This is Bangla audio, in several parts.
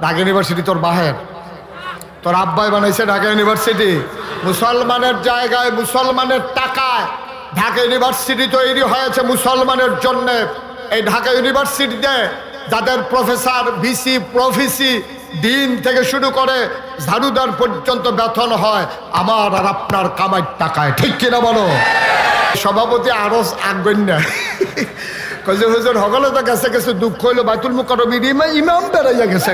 ঢাকা ইউনিভার্সিটি তোর বাহের, তোর আব্বাই বানাইছে ঢাকা ইউনিভার্সিটি। মুসলমানের জায়গায় মুসলমানের টাকায় ঢাকা ইউনিভার্সিটি তৈরি হয়েছে মুসলমানের জন্যে। এই ঢাকা ইউনিভার্সিটিতে যাদের প্রফেসর, ভিসি, প্রফেসি, দিন থেকে শুরু করে ঝাড়ুদার পর্যন্ত বেতন হয় আমার আর আপনার কামাই টাকায়, ঠিক কিনা বলো? সভাপতি আরো আগ্রহ না কইছে হুজুর হগলে তো গেছে গেছে দুঃখ হইলো বাইতুল মুকাররমের ইমাম বেড়াইয়া গেছে।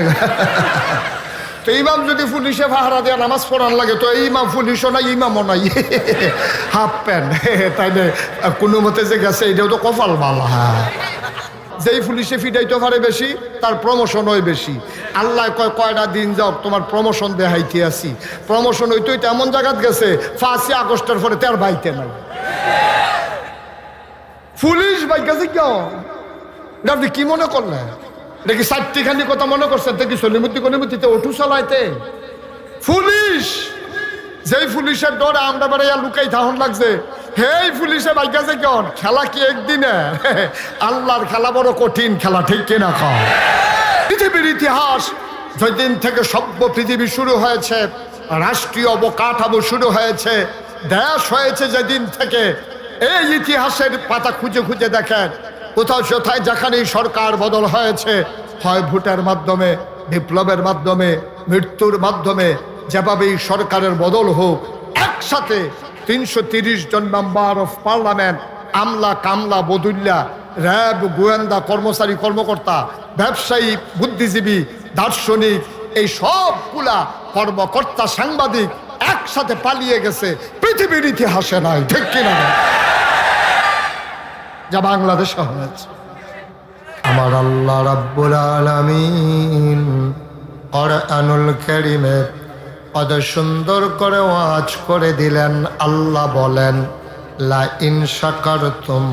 তো ইমাম যদি পুলিশে পাহারা দেওয়া নামাজ পড়ান লাগে তো এই ইমাম পুলিশও নাই ইমামও নাই, হাফ প্যান্ট, তাইলে কোনো মতে যে গেছে এটাও তো কপাল বালা। হ্যাঁ, যেই পুলিশে ফিটাইতে পারে বেশি তার প্রমোশন হয় বেশি। আল্লাহ কয় কয়টা দিন যাও তোমার প্রমোশন দেখাইতে আসি। প্রমোশন হইতে হইতে এমন জায়গাত গেছে 5ই আগস্টের পরে তার বাইতে নাই পুলিশ বাইক গেছে। কেউ আপনি কি মনে করলেন? দেখি চারটিখানি কথা মনে করছেন দেখি সলিমুদ্দি গনিমুদ্দিতে ওঠু চালাইতে পুলিশ। যেই পুলিশের ডরে আমরা বেড়াইয়া লুকাই থাহন লাগছে, হেই পুলিশে বাইক গেছে কেন? খেলা কি একদিনে? আল্লাহর খেলা বড় কঠিন খেলা, ঠিক কিনা খাও? পৃথিবীর ইতিহাস যেদিন থেকে সভ্য পৃথিবী শুরু হয়েছে, রাষ্ট্রীয় অবকাঠামো শুরু হয়েছে, দেশ হয়েছে যেদিন থেকে, এই ইতিহাসের পাতা খুঁজে খুঁজে দেখেন কোথাও কোথায় যেখানেই সরকার বদল হয়েছে, হয় ভোটের মাধ্যমে, বিপ্লবের মাধ্যমে, মৃত্যুর মাধ্যমে, যেভাবেই সরকারের বদল হোক, একসাথে 330 জন মেম্বার অফ পার্লামেন্ট, আমলা কামলা বদুল্লা, র্যাব, গোয়েন্দা, কর্মচারী কর্মকর্তা, ব্যবসায়ী, বুদ্ধিজীবী, দার্শনিক, এই সবগুলা কর্মকর্তা, সাংবাদিক একসাথে পালিয়ে গেছে, পৃথিবীর ইতিহাসে নাই, ঠিক কিনা? যা বাংলাদেশে হয়েছে। আমার আল্লাহ রাব্বুল আলামিন কোরআনুল কারীমে কত সুন্দর করে ওয়াজ করে দিলেন। আল্লাহ বলেন, লা ইন শাকারতুম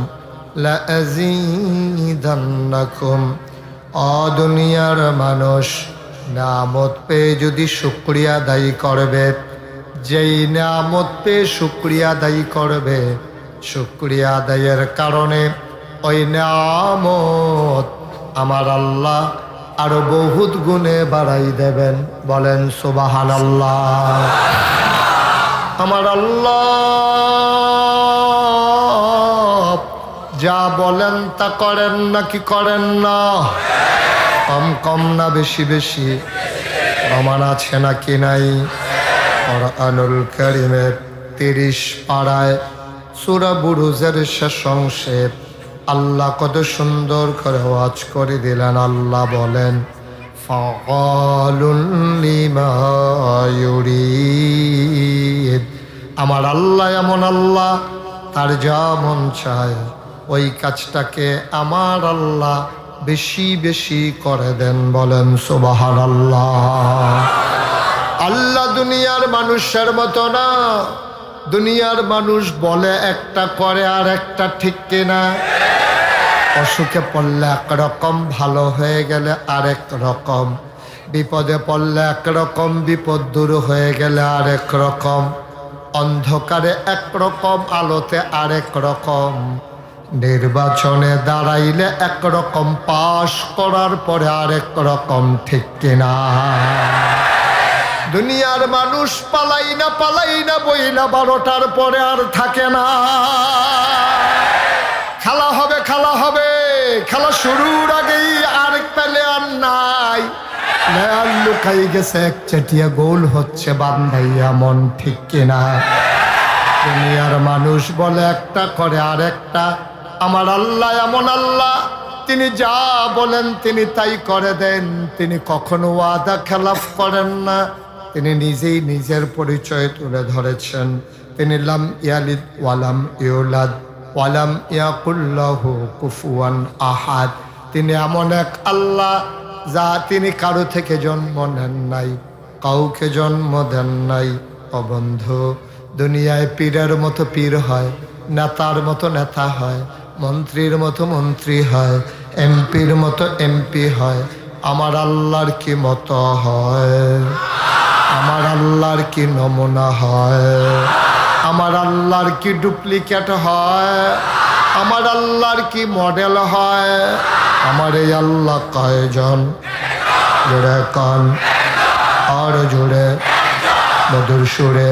লা আযীদান্নাকুম। ও দুনিয়ার মানুষ, নিয়ামত পেয়ে যদি শুকরিয়া আদায় করবে, যেই নিয়ামত পেয়ে শুকরিয়া আদায় করবে, শুকরিয়া আদায়ের কারণে ওই নিয়ামত আমার আল্লাহ আরো বহুত গুণে বাড়াই দেবেন। বলেন সুবহানাল্লাহ। আমার আল্লাহ যা বলেন তা করেন নাকি করেন না? কম কম না বেশি বেশি? প্রমাণ আছে নাকি নাই? কোরআনুল কারীমের 30 পারায় সূরা বুরুজের শেষ অংশে আল্লাহ কত সুন্দর করে ওয়াজ করে দিলেন। আল্লাহ বলেন, ফাআলুন লিমা ইউরিদ। আমার আল্লাহ এমন আল্লাহ, তার যা মন চায় ওই কাজটাকে আমার আল্লাহ বেশি বেশি করে দেন। বলেন সুবহানাল্লাহ। আল্লাহ দুনিয়ার মানুষের মতো না। দুনিয়ার মানুষ বলে একটা করে আর একটা, ঠিক কিনা? অসুখে পড়লে একরকম, ভালো হয়ে গেলে আরেক রকম, বিপদে পড়লে একরকম, বিপদ দূর হয়ে গেলে আরেক রকম, অন্ধকারে একরকম, আলোতে আরেক রকম, নির্বাচনে দাঁড়াইলে একরকম, পাশ করার পরে আরেক রকম, ঠিক কিনা? দুনিয়ার মানুষ পালাই না বইলা 12টার পরে আর থাকে না। খেলা হবে, খেলা হবে, খেলা শুরুর আগেই আরেক পেলে আর নাই, লুকাই গেছে এক চেটিয়া, গোল হচ্ছে বান্ধাইয়া মন, ঠিক কিনা? দুনিয়ার মানুষ বলে একটা করে আরেকটা। আমার আল্লাহ এমন আল্লাহ, তিনি যা বলেন তিনি তাই করে দেন। তিনি কখনো ওয়াদা খেলাফ করেন না। তিনি নিজেই নিজের পরিচয় তুলে ধরেছেন। তিনি লাম ইয়ালিদ ওয়ালাম ইউলাদ ওয়ালাম ইয়াকুল লাহু কুফুয়ান আহাদ। তিনি এমন এক আল্লাহ যা তিনি কারো থেকে জন্ম নেন নাই, কাউকে জন্ম দেন নাই। ও বন্ধু, দুনিয়ায় পীরের মতো পীর হয়, নেতার মতো নেতা হয়, মন্ত্রীর মতো মন্ত্রী হয়, এমপির মতো এমপি হয়। আমার আল্লাহর কি মতো হয়? আমার আল্লাহর কি নমুনা হয়? আমার আল্লাহর কি ডুপ্লিকেট হয়? আমার আল্লাহর কি মডেল হয়? আমার এই আল্লাহ কয়জন? জোরে কান আর জোরে মধুর সুরে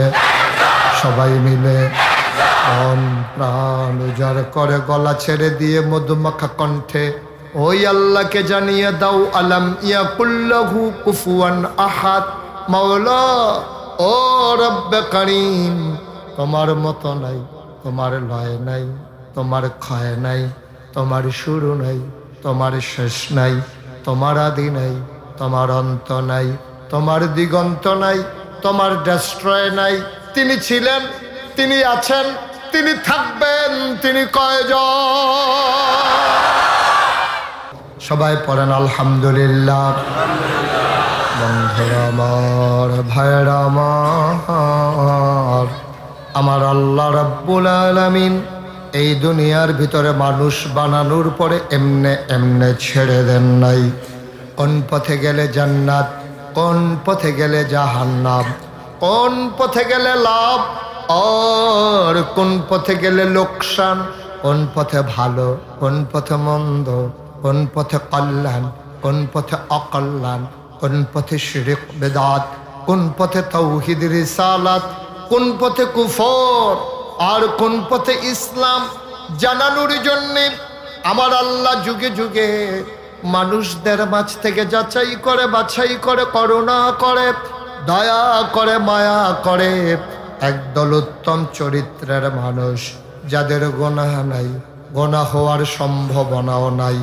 সবাই মিলে মন প্রাণ উজাড় করে গলা ছেড়ে দিয়ে মধুমাখা কণ্ঠে ওই আল্লাহকে জানিয়ে দাও আলাম ইয়াকুল্লাহু কুফুয়ান আহাদ। মাওলা ও রব্বে কারীম, তোমার মতো নাই, তোমার লয় নাই, তোমার ক্ষয় নাই, তোমার শুরু নাই, তোমার শেষ নাই, তোমার আদি নাই, তোমার অন্ত নাই, তোমার দিগন্ত নাই, তোমার ডেস্ট্রয় নাই। তিনি ছিলেন, তিনি আছেন, তিনি থাকবেন, তিনি কয়জন? সবাই পড়েন আলহামদুলিল্লাহ। বন্ধুরা আমার, ভাইরা আমার আল্লাহ রাব্বুল আলামিন এই দুনিয়ার ভিতরে মানুষ বানানোর পরে এমনে এমনে ছেড়ে দেন নাই। কোন পথে গেলে জান্নাত, কোন পথে গেলে জাহান্নাম, কোন পথে গেলে লাভ আর কোন পথে গেলে লোকসান, কোন পথে ভালো, কোন পথে মন্দ, কোন পথে কল্যাণ, কোন পথে অকল্যাণ, কোন পথে শিরক বেদাত, কোন পথে তাওহীদ রিসালাত, কোন পথে কুফর আর কোন পথে ইসলাম জানানোর জন্য আমার আল্লাহ যুগে যুগে মানুষদের মাঝ থেকে যাচাই করে, বাছাই করে, করুণা করে, দয়া করে, মায়া করে একদল উত্তম চরিত্রের মানুষ, যাদের গুনাহ নাই, গুনাহ হওয়ার সম্ভাবনাও নাই,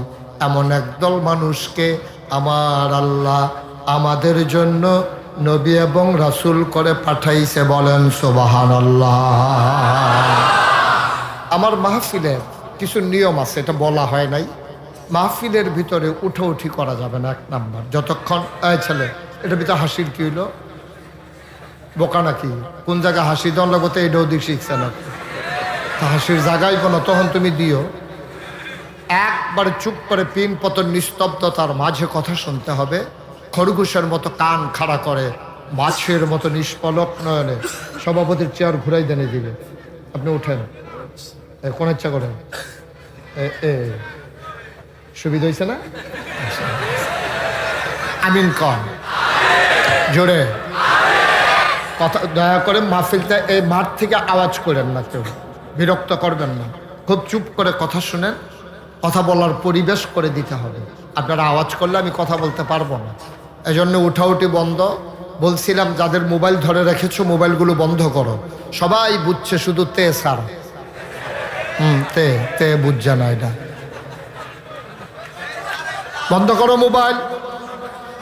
এমন একদল মানুষকে আমার আল্লাহ আমাদের জন্য নবী এবং রাসূল করে পাঠাইছে। বলেন সুবহানাল্লাহ। আমার মাহফিলের কিছু নিয়ম আছে, এটা বলা হয় নাই। মাহফিলের ভিতরে উঠি করা যাবে না, এক নাম্বার। যতক্ষণ ছেলে এটার ভিতরে হাসির কি হইল, বোকা নাকি? কোন জায়গায় হাসি দেওয়ার লগতে এটাও দিক শিখছে না, হাসির জায়গায় কোনো তখন তুমি দিও। একবার চুপ করে পিন পতন নিস্তব্ধতার মাঝে কথা শুনতে হবে। খরগোশের মতো কান খাড়া করে, মাছের মতো নিষ্পলক নয়নে। সভাপতির চেয়ার ঘুরাই দেনে দিবে, আপনি উঠেন, কোন ইচ্ছা করেন। সুবিধা হয়েছে না? আমিন কন জোরে কথা। দয়া করে মাহফিলটা এই মাঠ থেকে আওয়াজ করেন না, কেউ বিরক্ত করবেন না। খুব চুপ করে কথা শুনেন, কথা বলার পরিবেশ করে দিতে হবে। আপনারা আওয়াজ করলে আমি কথা বলতে পারবো না, এজন্য উঠাউঠি বন্ধ। বলছিলাম যাদের মোবাইল ধরে রেখেছো মোবাইলগুলো বন্ধ করো। সবাই বুঝছে, শুধু তে সার তে তে বুঝছে না, এটা বন্ধ করো মোবাইল।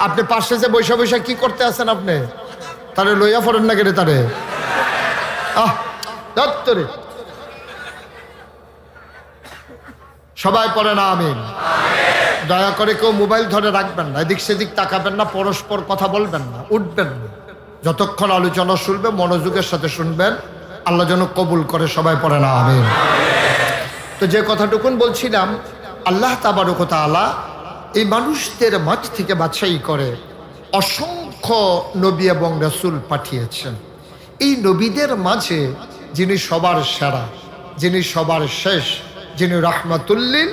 আপনি পাশে যে বৈশা বৈশা কি করতে আছেন, আপনি তারে লইয়া পড়েন না কেটে তারে দত্তরে। সবাই পড়ে না আমিন। দয়া করে কেউ মোবাইল ধরে রাখবেন না, এদিক সেদিক তাকাবেন না, পরস্পর কথা বলবেন না, উঠবেন না। যতক্ষণ আলোচনা শুনবে মনোযোগের সাথে শুনবেন, আল্লাহ যেন কবুল করে। সবাই পড়ে না আমিন। তো যে কথাটুকুন বলছিলাম, আল্লাহ তাবারক ওয়া তাআলা এই মানুষদের মাঝ থেকে বাছাই করে অসংখ্য নবী এবং রাসূল পাঠিয়েছেন। এই নবীদের মাঝে যিনি সবার সেরা, যিনি সবার শেষ, যিনি রাহমাতুল্লিল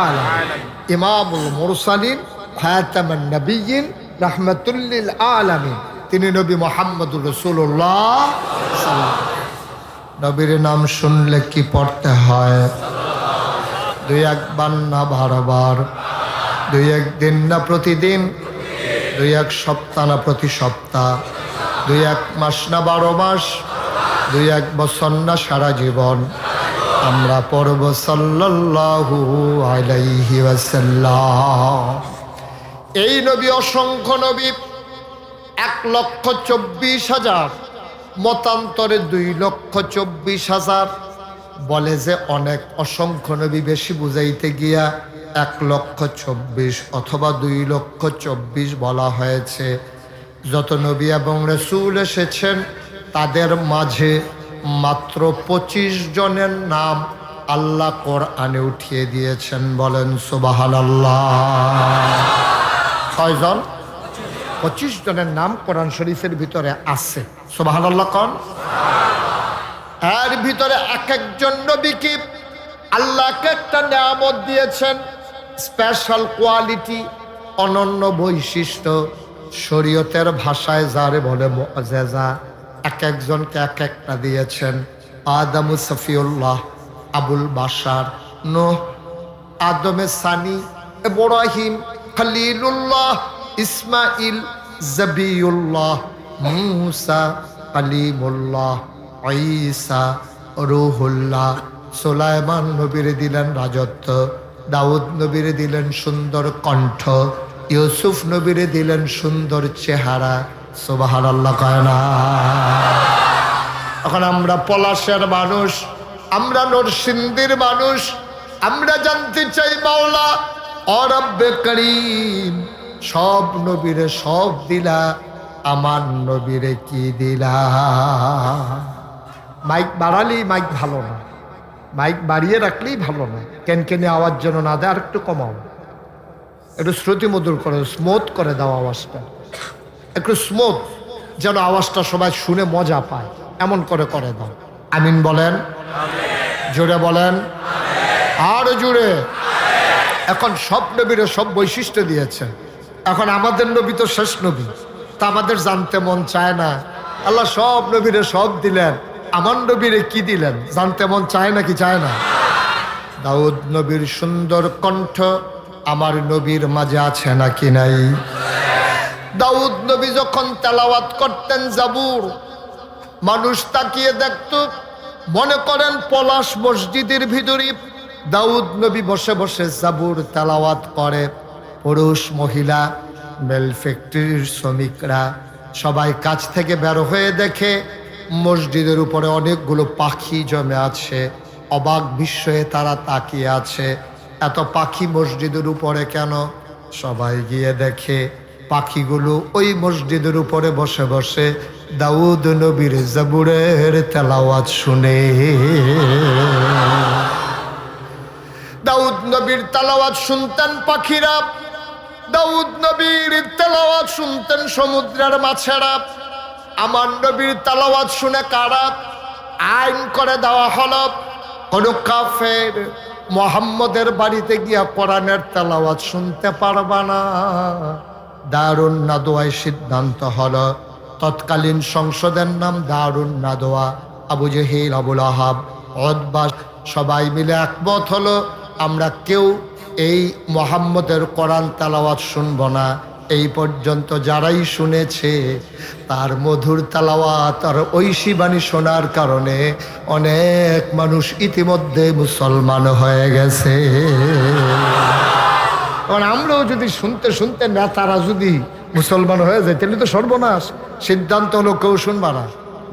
আলামিন, ইমামুল মুরসালিন, খাতামুন নবিয়্যিন, রাহমাতুল্লিল আলামিন, তিনি নবী মুহাম্মদুর রাসূলুল্লাহ সাল্লাল্লাহু আলাইহি ওয়াসাল্লাম। নবীর নাম শুনলে কি পড়তে হয়? দুই একবার না বারবার, দুই একদিন না প্রতিদিন, দুই এক সপ্তাহ না প্রতি সপ্তাহ, দুই এক মাস না 12 মাস, দুই এক বছর না সারা জীবন আমরা পড়ব সাল্লাল্লাহু আলাইহি ওয়াসাল্লাম। এই নবী অসংখ্য নবী, 1,24,000, মতান্তরে 2,24,000। বলে যে অনেক, অসংখ্য নবী বেশি বুঝাইতে গিয়া 1,24,000 অথবা 2,24,000 বলা হয়েছে। যত নবী এবং রাসূল এসেছেন তাদের মাঝে মাত্র 25 জনের নাম আল্লাহ কোরআনে উঠিয়ে দিয়েছেন। বলেন সুবহানাল্লাহ। কয়জন? 25 জনের নাম কোরআন শরীফের ভিতরে আছে। সুবহানাল্লাহ কোন? এর ভিতরে এক একজন নবীকে আল্লাহকে একটা নিয়ামত দিয়েছেন, স্পেশাল কোয়ালিটি। অনন্য বৈশিষ্ট্য, শরীয়তের ভাষায় যারে বলে মুআজিজা, এক একজনকে এক একটা দিয়েছেন। আদম সফিউল্লাহ, আবুল বাশার, নূহ, আদমে সানি, ইব্রাহিম, খলিলুল্লাহ, ইসমাইল, জবিউল্লাহ, মুসা, কালিমুল্লাহ, ঈসা, রূহুল্লাহ। সুলাইমান নবীরে দিলেন রাজত্ব, দাউদ নবীরে দিলেন সুন্দর কণ্ঠ, ইউসুফ নবীরে দিলেন সুন্দর চেহারা। সুবহানাল্লাহ কয় না? এখন আমরা পলাশের মানুষ, আমরা নরসিংদীর মানুষ, আমরা জানতে চাই মাওলা ও রব্বে করিম, সব নবীরে সব দিলা, আমার নবীরে কি দিলা? মাইক বাড়ালেই মাইক ভালো না, মাইক বাড়িয়ে রাখলেই ভালো না, কেনকেনে আওয়াজ যেন না দেয়, আর একটু কমাও, একটু শ্রুতিমধুর করে, স্মুথ করে দাও আওয়াজটা, একটু স্মুথ, যেন আওয়াজটা সবাই শুনে মজা পায়, এমন করে করে দাও। আমিন বলেন, জোরে বলেন, আর জোরে। এখন সব নবীরে সব বৈশিষ্ট্য দিয়েছেন, এখন আমাদের নবী তো শেষ নবী, তা আমাদের জানতে মন চায় না। আল্লাহ সব নবীরে সব দিলেন, আমার নবীরে কি দিলেন জানতে মন চায় না কি চায় না? দাউদ নবীর সুন্দর কণ্ঠ আমার নবীর মাঝে আছে নাকি নাই? দাউদ নবী যখন তেলাওয়াত করতেন জাবুর, মানুষ তাকিয়ে দেখত, মনে করেন পলাশ মসজিদের ভিতরে দাউদ নবী বসে বসে জাবুর তেলাওয়াত করে। পুরুষ মহিলা মেল ফ্যাক্টরির শ্রমিকরা সবাই কাছ থেকে বের হয়ে দেখে মসজিদের উপরে অনেকগুলো পাখি জমে আছে, অবাক বিস্ময়ে তারা তাকিয়ে আছে, এত পাখি মসজিদের উপরে কেন? সবাই গিয়ে দেখে পাখিগুলো ওই মসজিদের উপরে বসে বসে দাউদ নবীর জাবুরের তেলাওয়াত শুনে। দাউদ নবীর তেলাওয়াত শুনতেন পাখিরা, দাউদ নবীর তেলাওয়াত শুনতেন সমুদ্রের মাছেরা। আমার নবীর তেলাওয়াত শুনে কারা? আইন করে দেওয়া হলো, কোন কাফের মুহাম্মদের বাড়িতে গিয়া কোরআনের তেলাওয়াত শুনতে পারবা না। দারুন নাদোয়ায় সিদ্ধান্ত হলো, তৎকালীন সংসদের নাম দারুন নাদোয়া। আবু জেহেল, আবুল আহাব, উতবা সবাই মিলে একমত হলো, আমরা কেউ এই মুহাম্মদের কোরআন তেলাওয়াত শুনব না। এই পর্যন্ত যারাই শুনেছে তার মধুর তেলাওয়াত আর ঐশী বাণী শোনার কারণে অনেক মানুষ ইতিমধ্যে মুসলমান হয়ে গেছে। কারণ আমরাও যদি শুনতে শুনতে নেতারা যদি মুসলমান হয়ে যায় তাহলে তো সর্বনাশ। সিদ্ধান্ত হলো কেউ শুনবা না।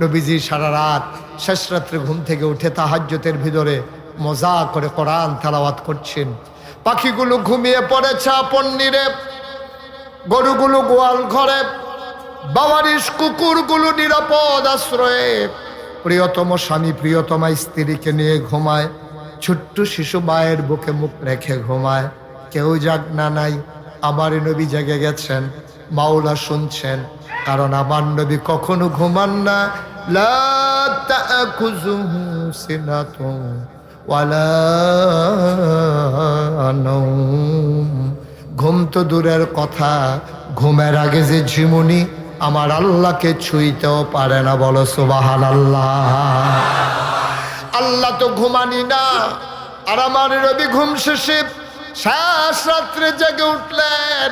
নবীজি সারা রাত শেষ রাত্রে ঘুম থেকে উঠে তাহাজ্জুদের ভিতরে মজা করে কোরআন তেলাওয়াত করছেন। পাখিগুলো ঘুমিয়ে পড়েছে আপন নীরে, গরুগুলো গোয়াল ঘরে, বাবারিশ কুকুরগুলো নিরাপদ আশ্রয়ে, প্রিয়তম স্বামী প্রিয়তমা স্ত্রীকে নিয়ে ঘুমায়, ছোট্ট শিশু মায়ের বুকে মুখ রেখে ঘুমায়। কেউ জাগনা নাই, আমার নবী জেগে গেছেন, মাওলা শুনছেন, কারণ আমার নবী কখনো ঘুমান না। লা তা'খুযুহু সিনাতুন ওয়ালা নাওম। ঘুম তো দূরের কথা, ঘুমের আগে যে ঝিমুনি আমার আল্লাহকে ছুঁইতেও পারে না। বলো সুবহানাল্লাহ। আল্লাহ তো ঘুমানি না, আর আমার নবী ঘুম শেষে শেষ রাত্রে জেগে উঠলেন।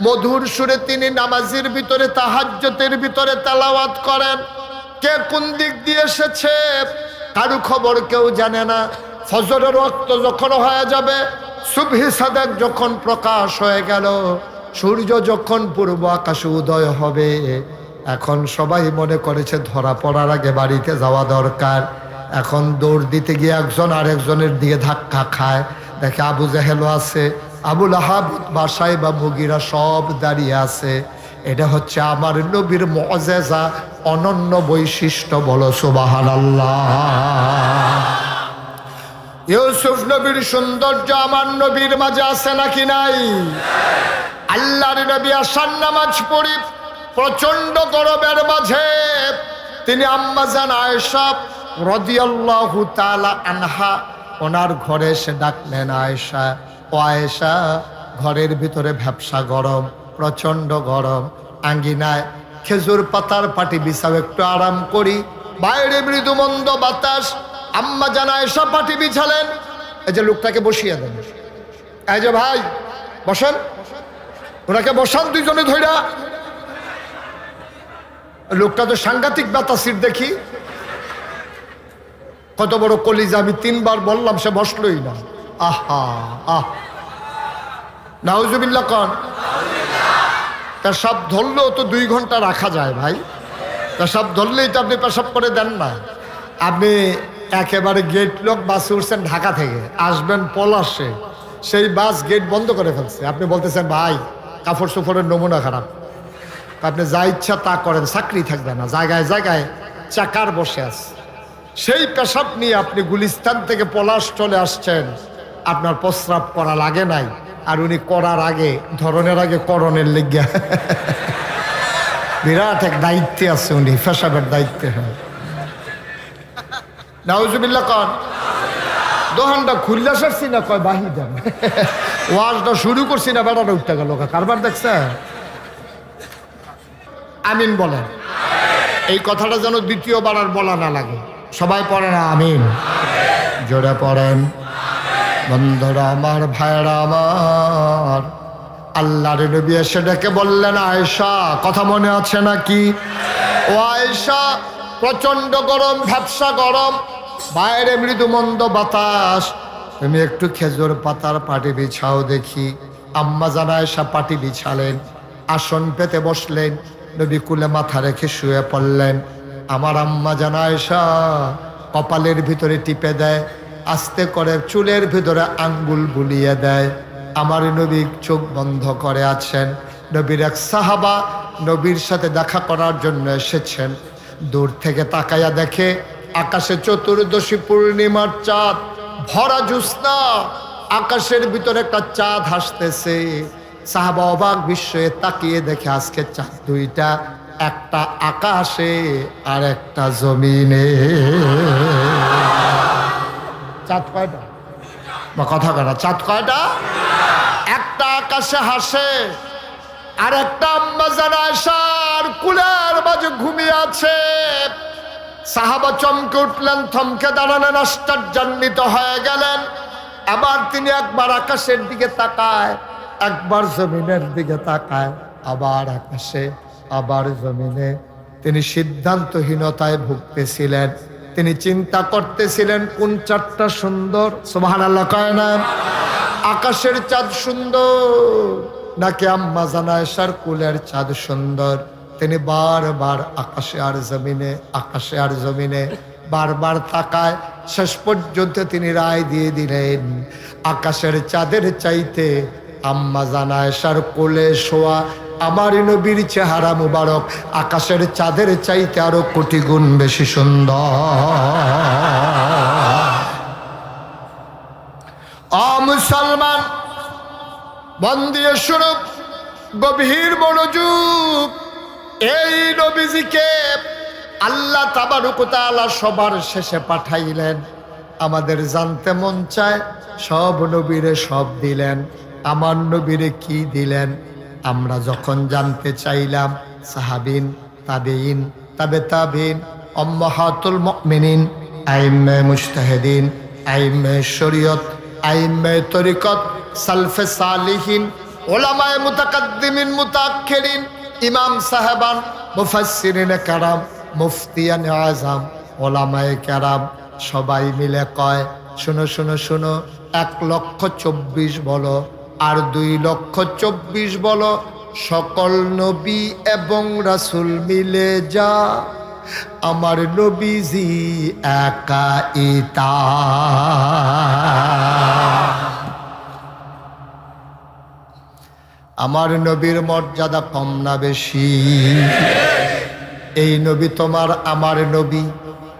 মধুর সুরে তিনি নামাজের ভিতরে তাহাজ্জুদের ভিতরে তেলাওয়াত করেন। কে কোন দিক দিয়ে এসেছে কারো খবর কেউ জানে না। ফজরের ওয়াক্ত যখন হয়ে যাবে, সুবহি সাদেক যখন প্রকাশ হয়ে গেল, সূর্য যখন পূর্ব আকাশে উদয় হবে, এখন সবাই মনে করেছে ধরা পড়ার আগে বাড়িতে যাওয়া দরকার। এখন দৌড় দিতে গিয়ে একজন আরেকজনের দিয়ে ধাক্কা খায়। দেখে আবু জেহেলও আছে, আবুল আহাব, বাসায় বা মুগিরা সব দাঁড়িয়ে আছে। এটা হচ্ছে আমার নবীর মুআজিজা, অনন্য বৈশিষ্ট্য। বলো সুবহানাল্লাহ। ইউসুফ নবীর সৌন্দর্য আমার নবীর মাঝে আছে নাকি নাই? আল্লাহর নবী আশার নামাজ পড়ি প্রচন্ড গরমের মাঝে তিনি আম্মাজান আয়েশা রাদিয়াল্লাহু তাআলা আনহা ওনার ঘরে এসে ডাকলেন, আয়েশা, ও আয়েশা, ঘরের ভিতরে ভ্যাপসা গরম, প্রচণ্ড গরম। আঙ্গিনায় খেজুর পাতার পাটি বিছাও, একটু আরাম করি। বাইরে মৃদু মন্দ বাতাস। আম্মা জান আয়েশা পাটি বিছালেন। এই যে লোকটাকে বসিয়ে দেন, এই যে ভাই বসেন, ওনাকে বসান দুইজনে ধইরা। লোকটা তো সাংঘাতিক বাতাসির দেখি, কত বড় কলিজা। আমি 3 বার বললাম, সে বসলই না। আহা আহ, নাউজুবিল্লাহ কন। পেশাব ধরলেও তো 2 ঘন্টা রাখা যায় ভাই। পেশাব ধরলেই তো আপনি পেশাব করে দেন না। আপনি একেবারে গেট লক বাসে উঠছেন, ঢাকা থেকে আসবেন পলাশে, সেই বাস গেট বন্ধ করে ফেলছে। আপনি বলতেছেন ভাই কাপড় চোপড়ের নমুনা খারাপ। আপনি যা ইচ্ছা তা করেন, চাকরি থাকবে না। জায়গায় জায়গায় চাকার বসে আছে। সেই পেশাব নিয়ে আপনি গুলিস্তান থেকে পলাশ চলে আসছেন, আপনার প্রস্রাব করা লাগে নাই। আর উনি করার আগে, ধরনের আগে করণের লেগে বিরাট এক দায়িত্বে আছে উনি, পেশাবের দায়িত্বে। হ্যাঁ, নাউজুবিল্লাহ কন। দোহানটা খুললে সারছি না, কয় বাহি দেন। ওয়াজটা শুরু করছি না, বেড়াটা উঠতে গেল। কারবার দেখছে? আমিন বলেন। এই কথাটা যেন দ্বিতীয়বার আর বলা না লাগে। সবাই পড়ে না আমিন? জোরে পড়েন। বন্ধুরা আমার, ভাইরা আমার, আল্লাহর নবী এসে ডেকে বললেন, আয়েশা, কথা মনে আছে নাকি? ও আয়েশা, প্রচন্ড গরম, ভ্যাপসা গরম, বাইরে মৃদু মন্দ বাতাস, তুমি একটু খেজুর পাতার পাটি বিছাও দেখি। আম্মা জান আয়েশা পাটি বিছালেন, আসন পেতে বসলেন, নবী কুলে মাথা রেখে শুয়ে পড়লেন। আমার আম্মা জান আয়েশা কপালের ভিতরে টিপে দেয়, আস্তে করে চুলের ভিতরে আঙ্গুল বুলিয়ে দেয়। আমার নবী চোখ বন্ধ করে আছেন। নবীর এক সাহাবা নবীর সাথে দেখা করার জন্য এসেছেন। দূর থেকে তাকাইয়া দেখে আকাশে চতুর্দশী পূর্ণিমার চাঁদ, ভরা জ্যোৎস্না, আকাশের ভিতরে একটা চাঁদ হাসতেছে। সাহাবা অবাক বিস্ময়ে তাকিয়ে দেখে আজকে চাঁদ দুইটা, একটা আকাশে আর একটা জমিনে। চাঁদ কয়টা? বা কথা কয়টা? চাঁদ কয়টা? একটা আকাশে হাসে, আর একটা আম্মা জান আয়েশার কুলের মাঝে ঘুমিয়ে আছে। সাহাবা চমকে উঠলেন, থমকে দাঁড়ালেন, আশ্চর্যান্বিত হয়ে গেলেন। আবার তিনি একবার আকাশের দিকে তাকায়, একবার জমিনের দিকে তাকায়, আবার আকাশে, আবার জমিনে। তিনি সিদ্ধান্তহীনতায় ভুগতেছিলেন। তিনি চিন্তা করতেছিলেন কোন চাঁদটা সুন্দর। সুবহানাল্লাহ কয় না? আকাশের চাঁদ সুন্দর নাকি আম্মা জান আয়েশার কুলের চাঁদ সুন্দর? তিনি বারবার আকাশে আর জমিনে, আকাশে আর জমিনে বারবার তাকায়। শেষ পর্যন্ত তিনি রায় দিয়ে দিলেন, আকাশের চাঁদের চাইতে আম্মা জান আয়েশার কোলে শোয়া আমার নবীর চেহারা মুবারক আকাশের চাঁদের চাইতে আরো কোটি গুণ বেশি সুন্দর। মুসলমান, মন দিয়ে শুনো, গভীর মনোযোগ। এই নবীজিকে আল্লাহ তাবারক ওয়া তাআলা সবার শেষে পাঠাইলেন। আমাদের জানতে মন চায়, সব নবীরে সব দিলেন, আমার নবীরে কি দিলেন? আমরা যখন জানতে চাইলাম, সাহাবিন, তাবেইন, তাবে তাবিন, উম্মাহাতুল মুমিনিন, আইম্মে মুজতাহিদিন, আইম্মে শরীয়ত, আইম্মে তরিকত, সালফে সালিহিন, উলামায়ে মুতাকাদ্দিমিন, মুতাআখিরিন, ইমাম সাহেবান, মুফাসসিরিনে কেরাম, মুফতিয়ান আযম, উলামায়ে কেরাম সবাই মিলে কয়, শুনো শুনো শুনো, 1,24,000 বলো আর 2,24,000 বলো, সকল নবী এবং রাসূল মিলে যা আমার নবীজি একা ইতা। আমার নবীর মর্যাদা কম না বেশি? এই নবী তোমার আমার নবী।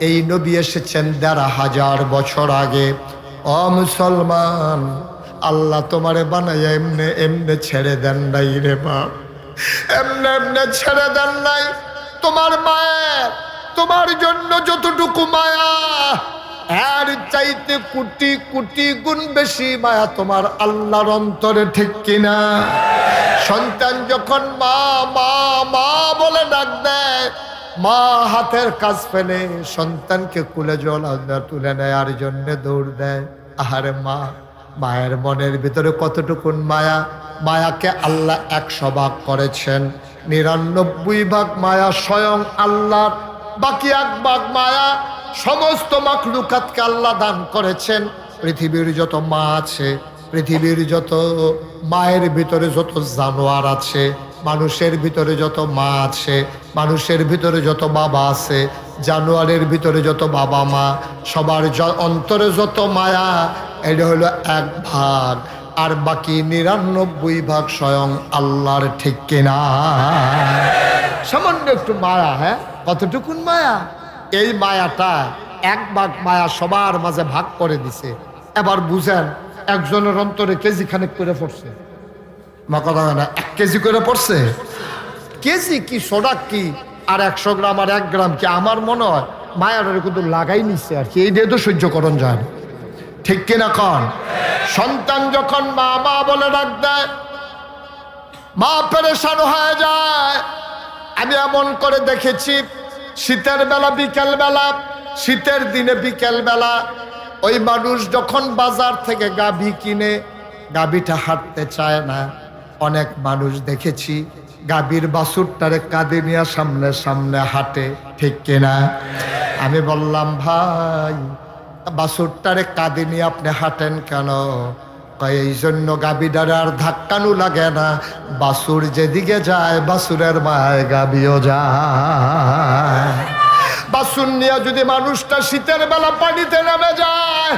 এই নবী এসেছেন 1,500 বছর আগে। ও মুসলমান, আল্লাহ তোমারে বানাইয়া এমনে এমনে ছেড়ে দেন নাই রে বাপ, এমনে এমনে ছেড়ে দেন নাই। তোমার মায়ের তোমার জন্য যতটুকু মায়া, এর চাইতে কোটি কোটি গুণ বেশি মায়া তোমার আল্লাহর অন্তরে, ঠিক কিনা? সন্তান যখন মা মা মা বলে ডাক দেয়, মা হাতের কাজ ফেলে সন্তানকে কুলে জড়ায় তুলে নেয়ার জন্য দৌড় দেয়। আহারে মা, মায়ের মনের ভিতরে কতটুকুন মায়া! মায়াকে আল্লাহ 100 ভাগ করেছেন, 99 ভাগ মায়া স্বয়ং আল্লাহর, বাকি 1 ভাগ মায়া সমস্ত মাখলুকাতকে আল্লাহ দান করেছেন। পৃথিবীর যত মা আছে, পৃথিবীর যত মায়ের ভিতরে যত জানোয়ার আছে, মানুষের ভিতরে যত মা আছে, মানুষের ভিতরে যত বাবা আছে, জানোয়ারের ভিতরে যত বাবা মা, সবার অন্তরে যত মায়া, এটা হলো 1 ভাগ, আর বাকি 99 ভাগ স্বয়ং আল্লাহর, ঠিক কিনা? সামান্য একটু মায়া, হ্যাঁ, কতটুকুন মায়া! এই মায়াটা 1 ভাগ মায়া সবার মাঝে ভাগ করে দিছে। এবার বুঝেন, একজনের অন্তরে কেজি খানেক করে পড়ছে, মা কথা না, 1 কেজি করে পড়ছে। কেজি কি, সোডা কি, আর 100 গ্রাম আর 1 গ্রাম কি? আমার মনে হয় মায়ারে কিন্তু লাগাই নিচ্ছে আর কি, এই দিয়ে তো সহ্য করণ যায় না, ঠিক কিনা কন? সন্তান যখন মা মা বলে ডাক দেয়, মা পেরেশান হয়ে যায়। আমি এমন করে দেখেছি, শীতের বেলা, বিকেল বেলা, শীতের দিনে বিকেল বেলা ওই মানুষ যখন বাজার থেকে গাভী কিনে, গাভীটা হাঁটতে চায় না। অনেক মানুষ দেখেছি গাভীর বাছুরটারে কাঁধে নিয়ে সামনে সামনে হাঁটে, ঠিক কিনা? আমি বললাম, ভাই বাছুরটারে কাঁধে নিয়ে আপনি হাঁটেন কেন? এই জন্য গাভীটারে আর ধাক্কানো লাগে না, বাছুর যেদিকে যায় বাছুরের মায় গাভীও যায়। বাছুর নিয়ে যদি মানুষটা শীতের বেলা পানিতে নেমে যায়,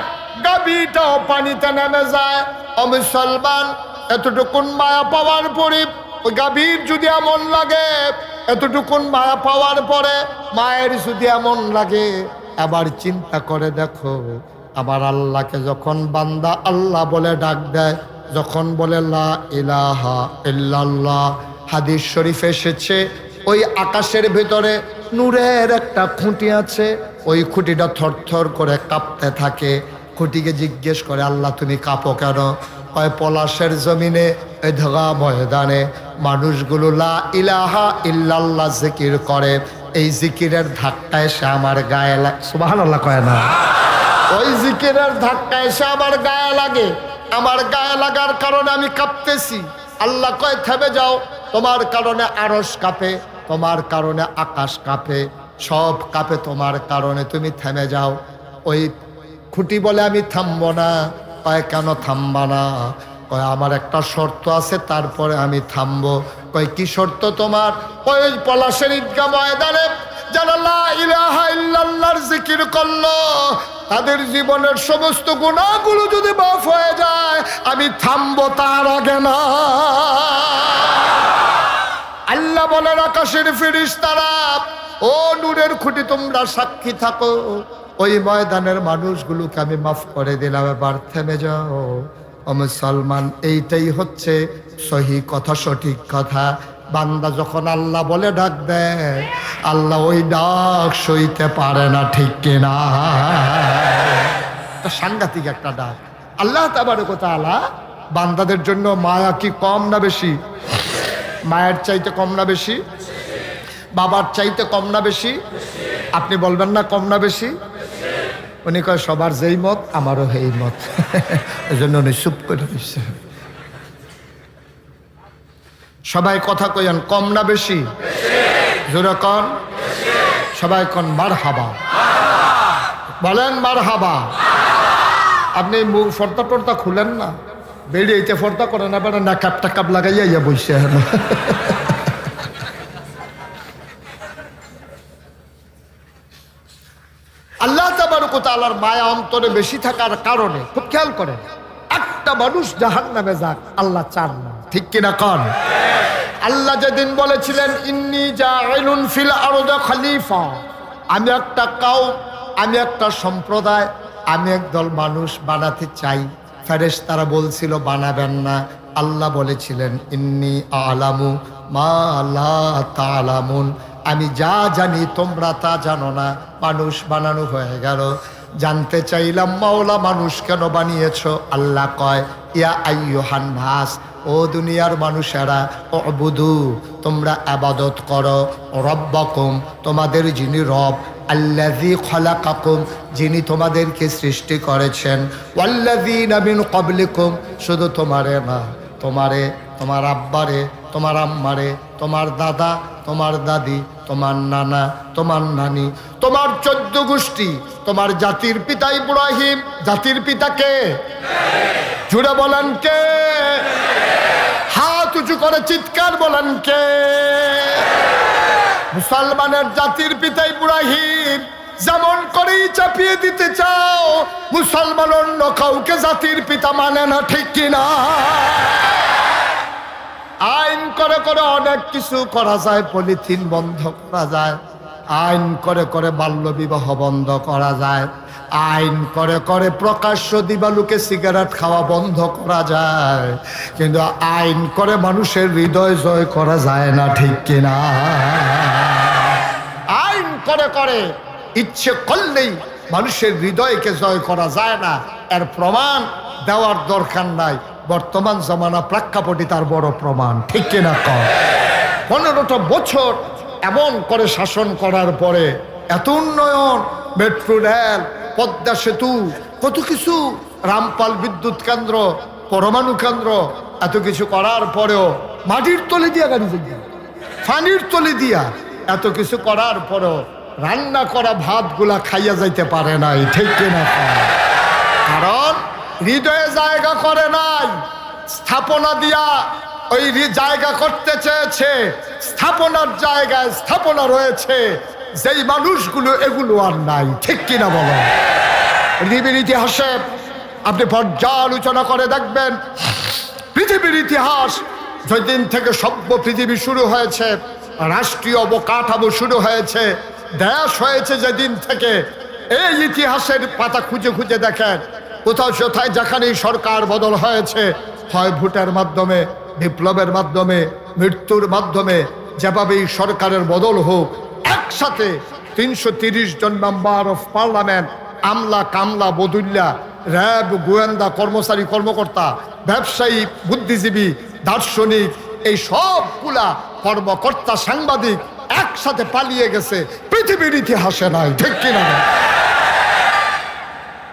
গাভীটাও পানিতে নেমে যায়। ও মুসলমান, এতটুকুন মায়া পাওয়ার পরে ওই গাভীর যদি এমন লাগে, এতটুকুন মায়া পাওয়ার পরে মায়ের যদি এমন লাগে, আবার চিন্তা করে দেখো, আবার আল্লাহকে যখন বান্দা আল্লাহ বলে ডাক দেয়, যখন বলে লা ইলাহা ইল্লাল্লাহ, হাদিস শরীফে এসেছে ওই আকাশের ভিতরে নূরের একটা খুঁটি আছে, ওই খুঁটিটা থরথর করে কাঁপতে থাকে। খুঁটিকে জিজ্ঞেস করে, আল্লাহ তুমি কাঁপো কেন? ওই পলাশের জমিনে, ওই ধগা ময়দানে মানুষগুলো লা ইলাহা ইল্লাল্লাহ জিকির করে, এই জিকিরের ধাক্কা এসে আমার গায়ে লাগে। সুবহানাল্লাহ কয় না? ওই জিকিরের ধাক্কা এসে আমার গায়ে লাগে, আমার গায়ে লাগার কারণে আমি কাঁপতেছি। আল্লাহ কয়, থেমে যাও, তোমার কারণে আরশ কাঁপে, তোমার কারণে আকাশ কাঁপে, সব কাঁপে তোমার কারণে, তুমি থেমে যাও। ওই খুঁটি বলে, আমি থামবো না। কয়, কেন থামবা না? কয়, আমার একটা শর্ত আছে, তারপরে আমি থামবো। কয়, কি শর্ত তোমার? ওই পলাশের ঈদগাহ ময়দানে যারা লা ইলাহা ইল্লাল্লাহর জিকির করলো, তাদের জীবনের সমস্ত গুনাহগুলো যদি মাফ হয়ে যায়, আমি থামবো, তার আগে না। আল্লাহ বলেন, আকাশের ফেরেশতারা, ও নূরের খুঁটি, তোমরা সাক্ষী থাকো, ওই ময়দানের মানুষগুলোকে আমি মাফ করে দিলাম, এবার থেমে যাও। ও মুসলমান, এইটাই হচ্ছে সহি কথা, সঠিক কথা। বান্দা যখন আল্লাহ বলে ডাক দেয়, আল্লাহ ওই ডাক সইতে পারে না, ঠিক কিনা? সাংঘাতিক একটা ডাক। আল্লাহ তাবারক ওয়া তাআলা বান্দাদের জন্য মায়া কি কম না বেশি? মায়ের চাইতে কম না বেশি? বাবার চাইতে কম না বেশি? আপনি বলবেন না কম না বেশি? উনি কয়, সবার যেই মত আমারও সেই মত। এই জন্য উনি চুপ করে দিচ্ছে। সবাই কথা কইন, কম না বেশি? জোরে কন, সবাই কন মারহাবা, বলেন মারহাবা। আপনি মুখ ফর্দা টর্দা খুলেন না, বেরিয়ে ফর্দা করে না, বেড়া না কাপ টাকাপ লাগাইয়া ইয়া বসে। আল্লাহ তাবারক ওয়া তাআলার মায়া অন্তরে বেশি থাকার কারণে, খুব খেয়াল করেন, একটা মানুষ জাহান্নামে যাক আল্লাহ চান না, ঠিক কিনা কন? আল্লাহ যেদিন বলেছিলেন, ইন্নী জাইলুন ফিল আরদি খলিফা, আমি একটা কওম, আমি একটা সম্প্রদায়, আমি একদল মানুষ বানাতে চাই, ফেরেশতারা বলছিল বানাবেন না। আল্লাহ বলেছিলেন, ইন্নী আলামু মা লা তা'লামুন, আমি যা জানি তোমরা তা জানো না। মানুষ বানানো হয়ে গেল। জানতে চাইলাম মাওলা মানুষ কেন বানিয়েছো? আল্লাহ কয় ইয়া আইয়ুহান নাস, ও দুনিয়ার মানুষেরা, উবুদু, তোমরা ইবাদত করো, রব্বাকুম, তোমাদের যিনি রব, আল্লাযী খলাকাকুম, যিনি তোমাদেরকে সৃষ্টি করেছেন, ওয়াল্লাযীনা মিন ক্বাবলিকুম, শুধু তোমারে না, তোমারে, তোমার আব্বারে, তোমার আম্মারে, তোমার দাদা, তোমার দাদি, তোমার নানা, তোমার নানি, তোমার 14 গোষ্ঠী, তোমার জাতির পিতা ইব্রাহিম। জাতির পিতা কে? জুড়ে বলেন কে? হাত উঁচু করে চিৎকার বলেন কে? মুসলমানের জাতির পিতা ইব্রাহিম। যেমন করেই চাপিয়ে দিতে চাও, মুসলমান অন্য কাউকে জাতির পিতা মানে না, ঠিক কিনা? আইন করে করে অনেক কিছু করা যায়, পলিথিন বন্ধ করা যায়, আইন করে করে বাল্য বিবাহ বন্ধ করা যায়, আইন করে করে প্রকাশ্য দিবালুকে সিগারেট খাওয়া বন্ধ করা যায়, কিন্তু আইন করে মানুষের হৃদয় জয় করা যায় না, ঠিক কিনা? আইন করে করে ইচ্ছে করলেই মানুষের হৃদয়কে জয় করা যায় না, এর প্রমাণ দেওয়ার দরকার নাই। বর্তমান জামানা প্রেক্ষাপটই তার বড় প্রমাণ, ঠিক কিনা? 15টা বছর এমন করে শাসন করার পরে এত উন্নয়ন, মেট্রো রেল, পদ্মা সেতু, কত কিছু, রামপাল বিদ্যুৎ কেন্দ্র, পরমাণু কেন্দ্র, এত কিছু করার পরেও মাটির তলে দিয়া গাড়ি যাই, পানির তলে দিয়া এত কিছু করার পরেও রান্না করা ভাতগুলা খাইয়া যাইতে পারে নাই, ঠিক কিনা? কারণ হৃদয়ে জায়গা করে নাই, স্থাপনা দিয়া ওই জায়গা করতে চেয়েছে, স্থাপনার জায়গায় স্থাপনা রয়েছে, যেই মানুষগুলো এগুলো আর নাই, ঠিক কিনা বলো? পৃথিবীর ইতিহাসে আপনি পর্যালোচনা করে দেখবেন, পৃথিবীর ইতিহাস যেদিন থেকে সভ্য পৃথিবী শুরু হয়েছে, রাষ্ট্রীয় অবকাঠামো শুরু হয়েছে, দেশ হয়েছে, যেদিন থেকে এই ইতিহাসের পাতা খুঁজে খুঁজে দেখেন, কোথাও কোথায় যেখানেই সরকার বদল হয়েছে, হয় ভোটের মাধ্যমে, বিপ্লবের মাধ্যমে, মৃত্যুর মাধ্যমে, যেভাবেই সরকারের বদল হোক, একসাথে 330 জন মেম্বার অফ পার্লামেন্ট, আমলা কামলা বদুল্লা, র্যাব, গোয়েন্দা, কর্মচারী কর্মকর্তা, ব্যবসায়ী, বুদ্ধিজীবী, দার্শনিক, এই সবগুলা কর্মকর্তা, সাংবাদিক একসাথে পালিয়ে গেছে, পৃথিবীর ইতিহাসে নাই, ঠিক কিনা?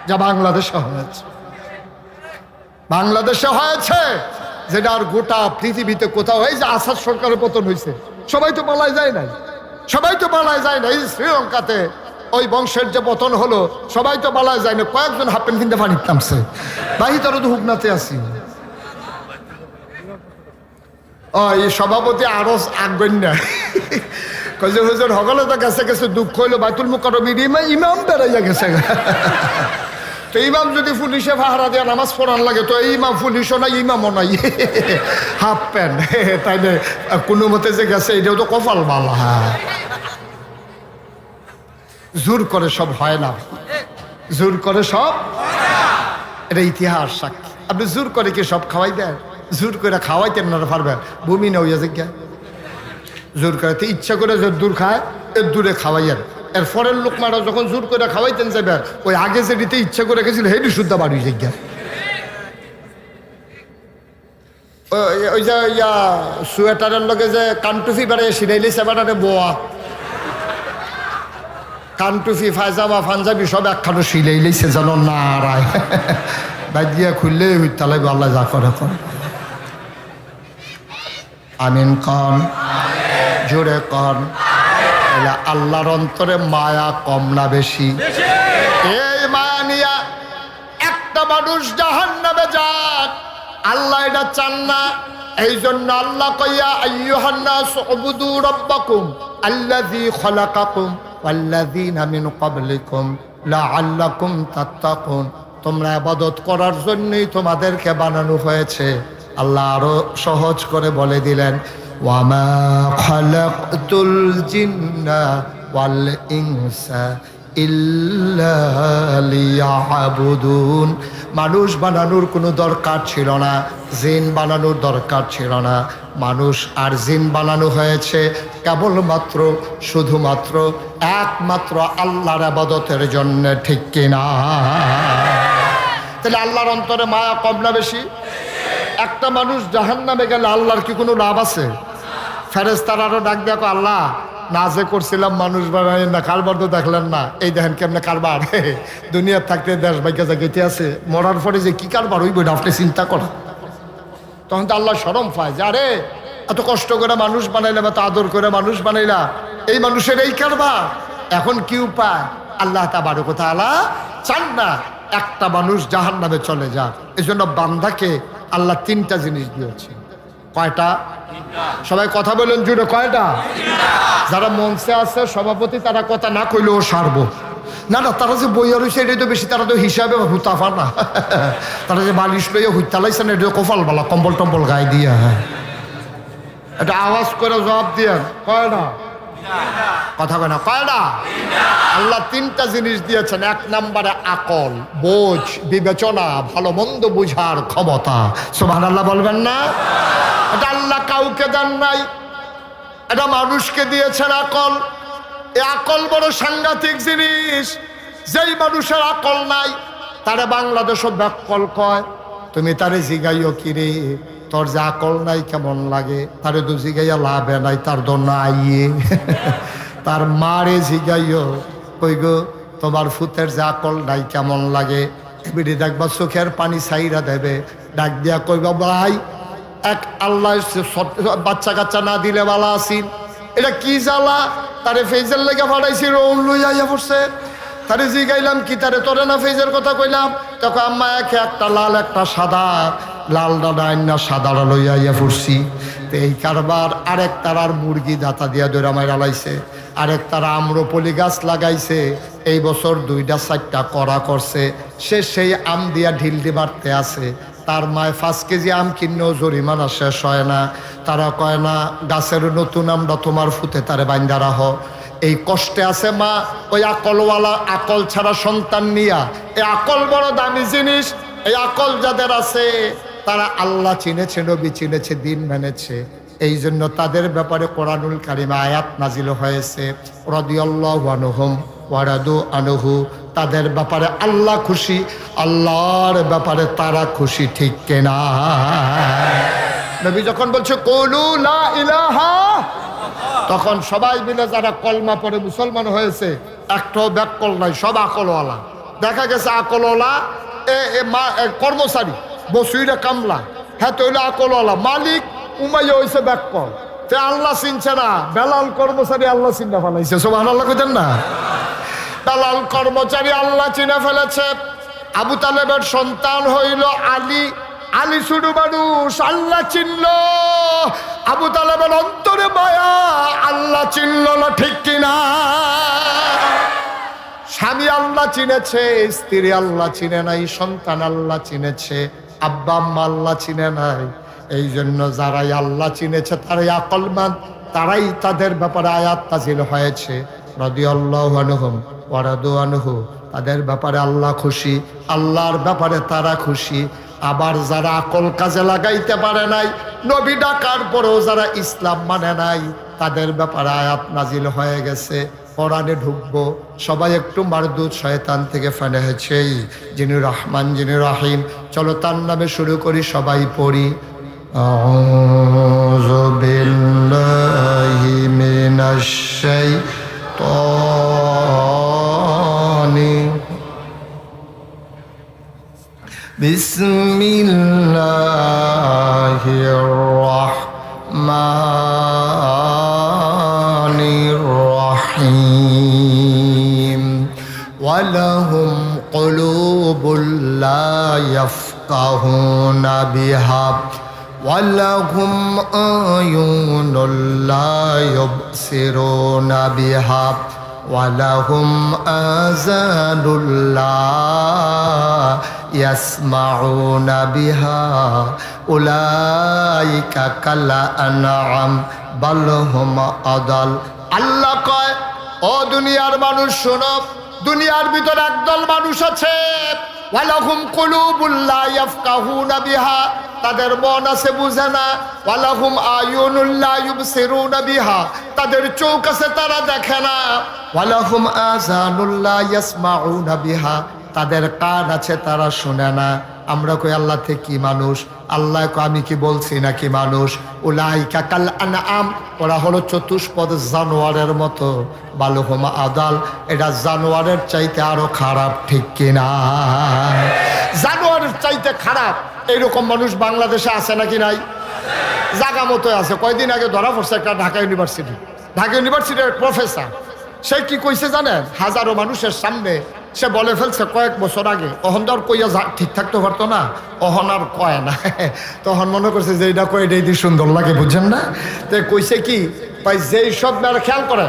যা বাংলাদেশে হয়েছে, বাংলাদেশে হয়েছে, যেটা আর গোটা পৃথিবীতে কোথাও, এই যে আসাদ সরকারের পতন হয়েছে, সবাই তো পালায় যায় নাই, সবাই তো পালায় যায় না। এই শ্রীলঙ্কাতে ওই বংশের যে পতন হলো, সবাই তো পালায় যায় না, কয়েকজন হাফ প্যান্ট কিনতে পানি নামছে, বাহি তারা তো হুকনাতে আছি। ওই সভাপতি আরো আগ্রহ নেয়, কয়ে হুজুর হগলে তো গেছে গেছে, দুঃখ হইলো বাইতুল মুকাররমের ইমাম বেড়াইয়া গেছে। তো ইমাম যদি পুলিশে পাহারা দেওয়া নামাজ পড়ান লাগে, তো এই ইমাম পুলিশও নাই, ইমামও নাই, হাফ প্যান্ট, তাই না? কোনো মতে যে গেছে, এটাও তো কপাল বালা। জোর করে সব হয় না, জোর করে সব, এটা ইতিহাস সাক্ষী। আপনি জোর করে কি সব খাওয়াই দেন? জোর করে খাওয়াইতেন না পারবেন, ভূমি না হইয়া যে জোর করে, তো ইচ্ছা করে যে দূর খায়, এর দূরে খাওয়াইয়েন। এর ফরের লোকমারা যখন জোর করে খাওয়াইতেন যাবে, ওই আগে যে দিতে ইচ্ছা করে গেছিল, হেডি শুদ্ধ বাড়ি জায়গা। ওই যে ইয়া সোয়েটারের লগে যে কানটুফি বেড়ে সিরাইলি সেবারে বোয়া, কানটুফি, ফায়জামা, পাঞ্জাবি সব একখানো সিলাইলেছে যেন না রায়, বাজিয়া খুললে তালে আল্লাহ যা করে করে। আমিন কন, জোরে কন। আল্লাহর অন্তরে মায়া কম না বেশি? এই মায়া নিয়া একটা মানুষ জাহান্নামে যাক, আল্লাহ এটা চান না। এই জন্য আল্লাহ কইয়া আইয়ুহান নাস উবুদু রাব্বাকুম আল্লাযী খলাকাকুম ওয়াল্লাযীনা মিন ক্বাবলিকুম লাআল্লাকুম তাত্তাকুন। তোমরা ইবাদত করার জন্যই তোমাদেরকে বানানো হয়েছে। আল্লাহ আরো সহজ করে বলে দিলেন, ওয়ামা খালাকতুল জিন্না ওয়াল ইনসা ইল্লা লিয়াবুদুন। মানুষ বানানোর কোনো দরকার ছিল না, জিন বানানোর দরকার ছিল না। মানুষ আর জিন বানানো হয়েছে কেবলমাত্র শুধুমাত্র একমাত্র আল্লাহর ইবাদতের জন্য, ঠিক কিনা? তাহলে আল্লাহর অন্তরে মায়া কম না বেশি? একটা মানুষ জাহান্নামে গেলে আল্লাহর কি কোনো লাভ আছে? ফেরেশতারাও ডাক দেখো, আল্লাহ নাজে করছিলাম মানুষ বানাই না, কারবার তো দেখলেন না, এই দেখেন কেমনে কারবার। দুনিয়ার থাকতে দেশ ভাগ্য জায়গাতে আছে, মরার পরে যে কি কারবার হইব এটা আপনি চিন্তা করেন। তখন তো আল্লাহ শরম পায় যে আরে এত কষ্ট করে মানুষ বানাইলাম, এত আদর করে মানুষ বানাইলা, এই মানুষের এই কারবার। এখন কি উপায়? আল্লাহ তাবারক ওয়া তাআলা চান না একটা মানুষ জাহান্নামে চলে যাক। এই জন্য বান্দাকে আল্লাহ তিনটা জিনিস দিয়েছে। কয়টা? সবাই কথা বলেন জুড়ে, কয়টা? যারা মঞ্চে আছে সভাপতি, তারা কথা না কইলেও সারবো না। না, তারা যে বইয়া রয়েছে এটাই তো বেশি, তারা তো হিসাবে হুতাফা না। তারা যে বালিশ লইয়া হুইতালাইছে না, এটা কপাল বালা, কম্বল টম্বল গায়ে দিয়া। হ্যাঁ, এটা আওয়াজ করে জবাব দিয়ে কয়টা? কথা কয় না, কয়টা? আল্লাহ তিনটা জিনিস দিয়েছেন। এক নম্বরে আকল, বোঝ, বিবেচনা, ভালো মন্দ বুঝার ক্ষমতা। সুবহানাল্লাহ বলবেন না? এটা আল্লাহ কাউকে দেন নাই, এটা মানুষকে দিয়েছেন আকল। এই আকল বড় সাংঘাতিক জিনিস। যেই মানুষের আকল নাই তারে বাংলাদেশও ব্যাকল কয়। তুমি তারে জিগাইও কিরে তোর যে আকল নাই কেমন লাগে, তারে তো জিগাইয়া লাভে নাই, তার দন্য আইয়ে। তার মারে জিগাইও, কই গো তোমার ফুতের যে আকল নাই কেমন লাগে। এবারে দেখবা চোখের পানি ছাইরা দেবে, ডাক দিয়া কইবা ভাই এক আল্লাহ বাচ্চা কাচ্চা না দিলে বালা আসিন, এটা কি জ্বালা। তারে ফেজের লেগে ফাটাইছি, রৌন লইয়া পড়ছে। তারে জিগাইলাম কি, তারে তোরে না ফেজের কথা কইলাম, তখন আম্মা একে একটা লাল একটা সাদা, লাল ডানা না সাদাটা লইয়া পড়ছি। তো এই কারবার। আরেক তারার মুরগি দাতা দিয়া দৈরা মাইরা লাইছে, আরেক তারা আম্রপলি গাছ লাগাইছে, এই বছর 2-4টা করা করছে। সে সেই আম দিয়া ঢিলটি বাড়তে আছে। তার মায় 5 কেজি আম কিনেও জরিমানা শেষ হয় না। তারা কয় না গাছের নতুন আমটা তোমার ফুতে তারে বাইন্দা রাহ। এই কষ্টে আছে মা। ওই আকলওয়ালা, আকল ছাড়া সন্তান নিয়া, এই আকল বড় দামি জিনিস। এই আকল যাদের আছে তারা আল্লাহ চিনেছে, নবী চিনেছে, দিন মেনেছে। এই জন্য তাদের ব্যাপারে কোরআনুল কারিমে আয়াত নাজিল হয়েছে, রাদিয়াল্লাহু আনহুম ওয়া রাদু আনহু। তাদের ব্যাপারে আল্লাহ খুশি, আল্লাহর ব্যাপারে তারা খুশি, ঠিক কিনা? নবী যখন বলছে কুলু লা ইলাহা, তখন সবাই মিলে যারা কলমা পড়ে মুসলমান হয়েছে, একটাও ব্যাকল নাই, সব আকলওয়ালা। দেখা গেছে আকলওয়ালা কর্মচারী, বসুইরা কামলা, হ্যাঁ তো হইলো আকলওয়ালা। মালিক উমাইয়া হয়েছে ব্যাকল। তে আল্লাহ চিনছে না, বেলাল কর্মচারী আল্লাহ চিন্তা ফেলাইছে। সুবহানাল্লাহ কইতেন না? বেলাল কর্মচারী আল্লাহ চিনে ফেলেছে। আবু তালেবের সন্তান হইল আলী, আলী শুধু মানুষ, আল্লাহ চিনল। আবু তালেবের অন্তরে মায়া, আল্লাহ চিনল না, ঠিক কিনা? স্বামী আল্লাহ চিনেছে, স্ত্রী আল্লাহ চিনে নাই, সন্তান আল্লাহ চিনেছে, আব্বা আম্মা আল্লাহ চিনে নাই। এই জন্য যারাই আল্লাহ চিনেছে তারাই আকলমান, তারাই তাদের ব্যাপারে আয়াত নাযিল হয়েছে, রাদিয়াল্লাহু আনহুম ওয়া রাদু আনহু। তাদের ব্যাপারে আল্লাহ খুশি, আল্লাহর ব্যাপারে তারা খুশি। আবার যারা আকল কাজে লাগাইতে পারে নাই, নবী ডাকার পরেও যারা ইসলাম মানে নাই, তাদের ব্যাপারে আয়াত নাজিল হয়ে গেছে। কোরআনে ঢুকবো, সবাই একটু মারদুদ শয়তান থেকে ফেলে হয়েছে, যিনি রহমান যিনি রহিম। চলো তার নামে শুরু করি, সবাই পড়ি। আউযু বিল্লাহি মিনাশ শাইতানির বিসমিল্লাহির রাহমানির রাহিম। ওয়ালাহুম কুলুবুল লা ইয়াফকাহুনা বিহা ওয়ালাহুম আয়ুনুল লা ইউবসিরুনা বিহা ওয়ালাহুম আযানুল লা ইয়াসমাউনা বিহা উলাইকা কাল আনআম বাল হুম আদাল। আল্লাহ কয়, ও দুনিয়ার মানুষ শোনো, দুনিয়ার ভিতরে একদল মানুষ আছে ওয়ালাহুম কুলুবুল লা ইয়াফকাহুনা বিহা, তাদের মন আছে বুঝে না। ওয়ালাহুম আয়ুনুল লা ইউবসিরুনা বিহা, তাদের চোখ আছে তারা দেখে না। ওয়ালাহুম আযানুল লা ইয়াসমাউনা বিহা, তাদের কান আছে তারা শুনে না। আমরা কই আল্লাহ থেকে কি মানুষ? আল্লাহ কই আমি কি বলছি নাকি মানুষ? উলাইকা কাল আনআম, ওরা হলো চতুষ্পদ জানোয়ারের মতো। বালুহুম আদাল, এটা জানোয়ারের চাইতে আরো খারাপ, ঠিক কিনা? জানোয়ারের চাইতে খারাপ এইরকম মানুষ বাংলাদেশে আছে নাকি নাই? জাগা মতো আছে। কয়দিন আগে ধরা পড়ছে একটা ঢাকা ইউনিভার্সিটির প্রফেসর। সে কি কইছে জানেন? হাজারো মানুষের সামনে সে বলে ফেলছে কয়েক বছর আগে, অহন তো আর কইয়া ঠিক থাকতে পারতো না, অহন আর কয় না। তখন মনে করছে যে এটা কয় এটাই দিয়ে সুন্দর লাগে, বুঝছেন না? তো কইছে কি, ভাই যেই সব মেয়েরা খেয়াল করে,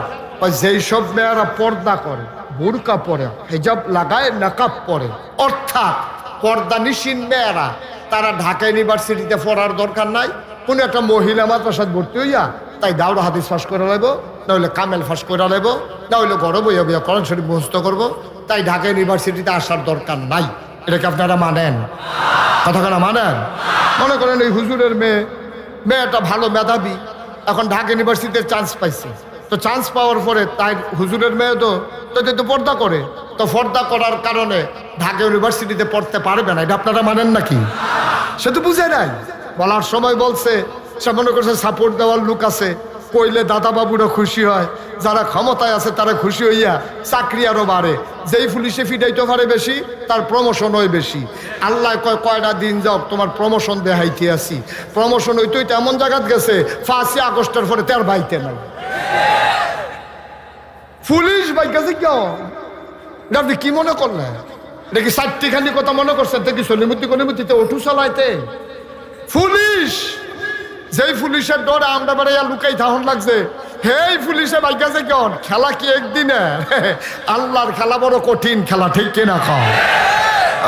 যেই সব মেয়েরা পর্দা করে, বুরকা পরে, হিজাব লাগায়, নাকাব পরে, অর্থাৎ পর্দা নিশিন মেয়েরা, তারা ঢাকা ইউনিভার্সিটিতে পড়ার দরকার নাই। কোনো একটা মহিলা মাদ্রাসায় ভর্তি হইয়া তাই দাউরা হাদিস ফাঁস করে লাগবো, না হইলে কামেল ফাঁস করে লাগবো, না হইলে গরব হইয়া বইয়া কোরআন শরীফ মুখস্থ করবো, তাই ঢাকা ইউনিভার্সিটিতে আসার দরকার নাই। এটাকে আপনারা মানেন? কথাখানা মানেন? মনে করেন এই হুজুরের মেয়েটা ভালো মেধাবী, এখন ঢাকা ইউনিভার্সিটিতে চান্স পাইছে। তো চান্স পাওয়ার পরে তাই হুজুরের মেয়ে তো পর্দা করে, তো পর্দা করার কারণে ঢাকা ইউনিভার্সিটিতে পড়তে পারবে না। এটা আপনারা মানেন নাকি? সে তো বুঝে নাই। বলার সময় বলছে, সে মনে করছে সাপোর্ট দেওয়ার লোক আছে, কইলে দাদা বাবুরা খুশি হয়, যারা ক্ষমতায় আছে তারা খুশি হইয়া চাকরি আরো বাড়ে। যেই পুলিশে ফিটাইতে পারে বেশি, তার প্রমোশন হয় বেশি। আল্লাহ কয় কয়টা দিন যাও তোমার প্রমোশন দেখাইতে আসি। প্রমোশন হইতে হইতে এমন জায়গাত গেছে 5ই আগস্টের পরে তার বাইতে নাই। পুলিশ বাইকাছে কেউ? এটা আপনি কি মনে করলেন? এটা কি 4টিখানি কথা মনে করছেন? কি সলিমুদ্দিতে ওঠু চালাইতে পুলিশ? যেই পুলিশের ডরে আমরা বেড়াইয়া লুকাই থাহন লাগছে, হেই পুলিশে বাইকাছে কেন? খেলা কি একদিনে? আল্লাহর খেলা বড় কঠিন খেলা, ঠিক কিনা? খাও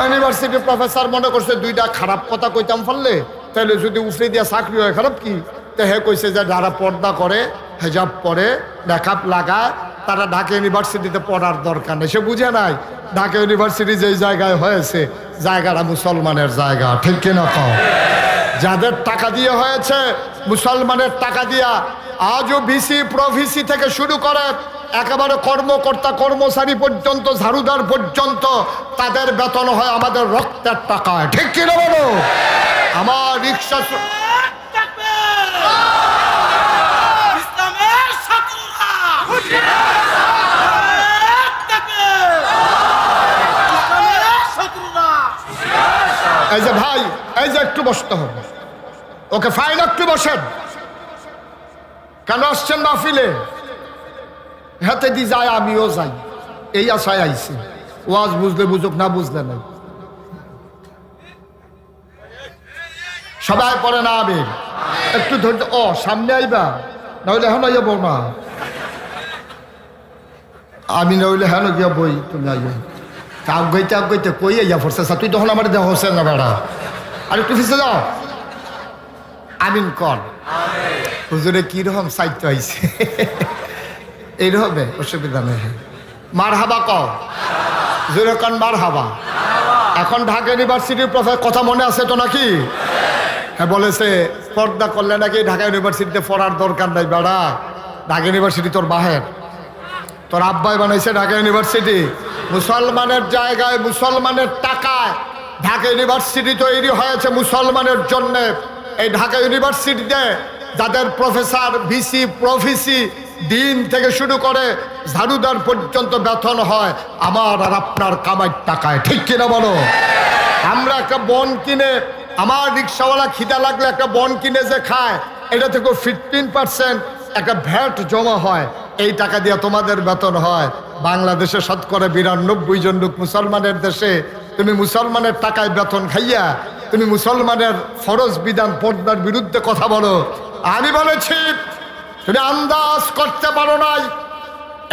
ইউনিভার্সিটি প্রফেসর মনে করছে দুইটা খারাপ কথা কইতাম পারলে তাহলে যদি উফরে দিয়া চাকরি হয়, খারাপ কি? তো হে কইছে যে যারা পর্দা করে, হেজাব পরে, মেকআপ লাগায়, তারা ঢাকা ইউনিভার্সিটিতে পড়ার দরকার নেই। সে বুঝে নাই ঢাকা ইউনিভার্সিটি যেই জায়গায় হয়েছে, জায়গাটা মুসলমানের জায়গা, ঠিক কিনা? খাও যাদের টাকা দিয়ে হয়েছে, মুসলমানের টাকা দিয়া, আজও ভিসি প্রভিসি থেকে শুরু করে একেবারে কর্মকর্তা কর্মচারী পর্যন্ত, ঝাড়ুদার পর্যন্ত, তাদের বেতন হয় আমাদের রক্তের টাকায়, ঠিক কিনা বলো? আমার রিক্সা এই যে ভাই, এই যে একটু বসতে হবে, ওকে ফাইন একটু বসেন। কেন আসছেন মাহফিলে? হাতে দি যায়, আমিও যাই, এই আশায় আইছি। ওয়াজ বুঝলে বুঝুক, না বুঝলে নাই। সবাই পড়ে না আমিন? একটু ধৈর্য। ও সামনে আইবা, নাহলে এখন আইয়া বউ না, আমি নইলে হেন গিয়া বই, তুমি আইবা। আগাইতে কই আইয়া পড়ছে, তুই তখন আমার দেহ হচ্ছে না বেড়া, আর একটু ফিসে যাও। আমিন কর। হুজুরে কিরকম সাহিত্য আইছে, এইরকম অসুবিধা নেই। মার হাবা কও, জোরে কন মার হাবা। এখন ঢাকা ইউনিভার্সিটির প্রফেসর কথা মনে আছে তো নাকি? হ্যাঁ, বলেছে পর্দা করলে নাকি ঢাকা ইউনিভার্সিটিতে পড়ার দরকার নাই। বেড়া, ঢাকা ইউনিভার্সিটি তোর বাহের, তোর আব্বাই বানাইছে ঢাকা ইউনিভার্সিটি। মুসলমানের জায়গায়, মুসলমানের টাকায় ঢাকা ইউনিভার্সিটি তৈরি হয়েছে মুসলমানের জন্য। এই ঢাকা ইউনিভার্সিটিতে যাদের প্রফেসর, ভিসি, প্রভিসি, দিন থেকে শুরু করে ঝাড়ুদার পর্যন্ত বেতন হয় আমার আর আপনার কামাই টাকায়, ঠিক কিনা বলো? আমরা একটা বন কিনে, আমার রিক্সাওয়ালা খিদা লাগলে একটা বন কিনে যে খায়, এটা থেকে 15% একটা ভ্যাট জমা হয়, এই টাকা দিয়ে তোমাদের বেতন হয়। বাংলাদেশে শতকরা 92 জন লোক মুসলমানের দেশে, তুমি মুসলমানের টাকায় বেতন খাইয়া তুমি মুসলমানের ফরজ বিধান পর্দার বিরুদ্ধে কথা বলো। আমি বলেছি তুমি আন্দাজ করতে পারো নাই,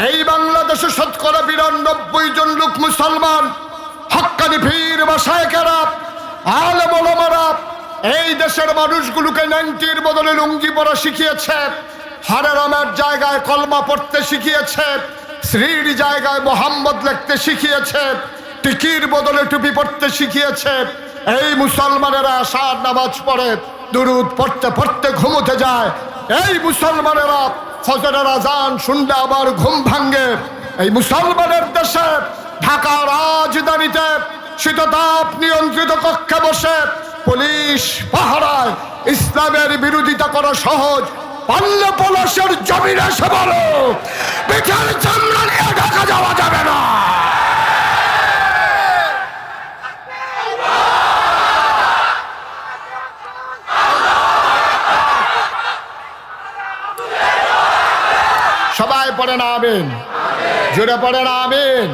এই বাংলাদেশে শতকরা 92 জন লোক মুসলমান, হক্কানি পীর মাশায়েখেরা, আলেম ওলামারা এই দেশের মানুষগুলোকে 90-র বদলে লুঙ্গি পরা শিখিয়েছে, হারামের জায়গায় কলমা পড়তে শিখিয়েছে, শ্রীর জায়গায় মোহাম্মদ লিখতে শিখিয়েছে, টিকির বদলে টুপি পড়তে শিখিয়েছে। এই মুসলমানেরা আশার নামাজ পড়ে, দুরুদ পড়তে পড়তে ঘুমোতে যায়। এই মুসলমানেরা ফজরের আজান শুনলে আবার ঘুম ভাঙ্গে। এই মুসলমানের দেশে ঢাকা রাজধানীতে শীততাপ নিয়ন্ত্রিত কক্ষে বসে পুলিশ পাহারায় ইসলামের বিরোধিতা করা সহজ। পারলে পলাশের জমিনে এসে বলো, পিঠের চামড়া নিয়ে ঢাকা যাওয়া যাবে না। সবাই পড়ে না আমিন, জোরে পড়ে না আমিন।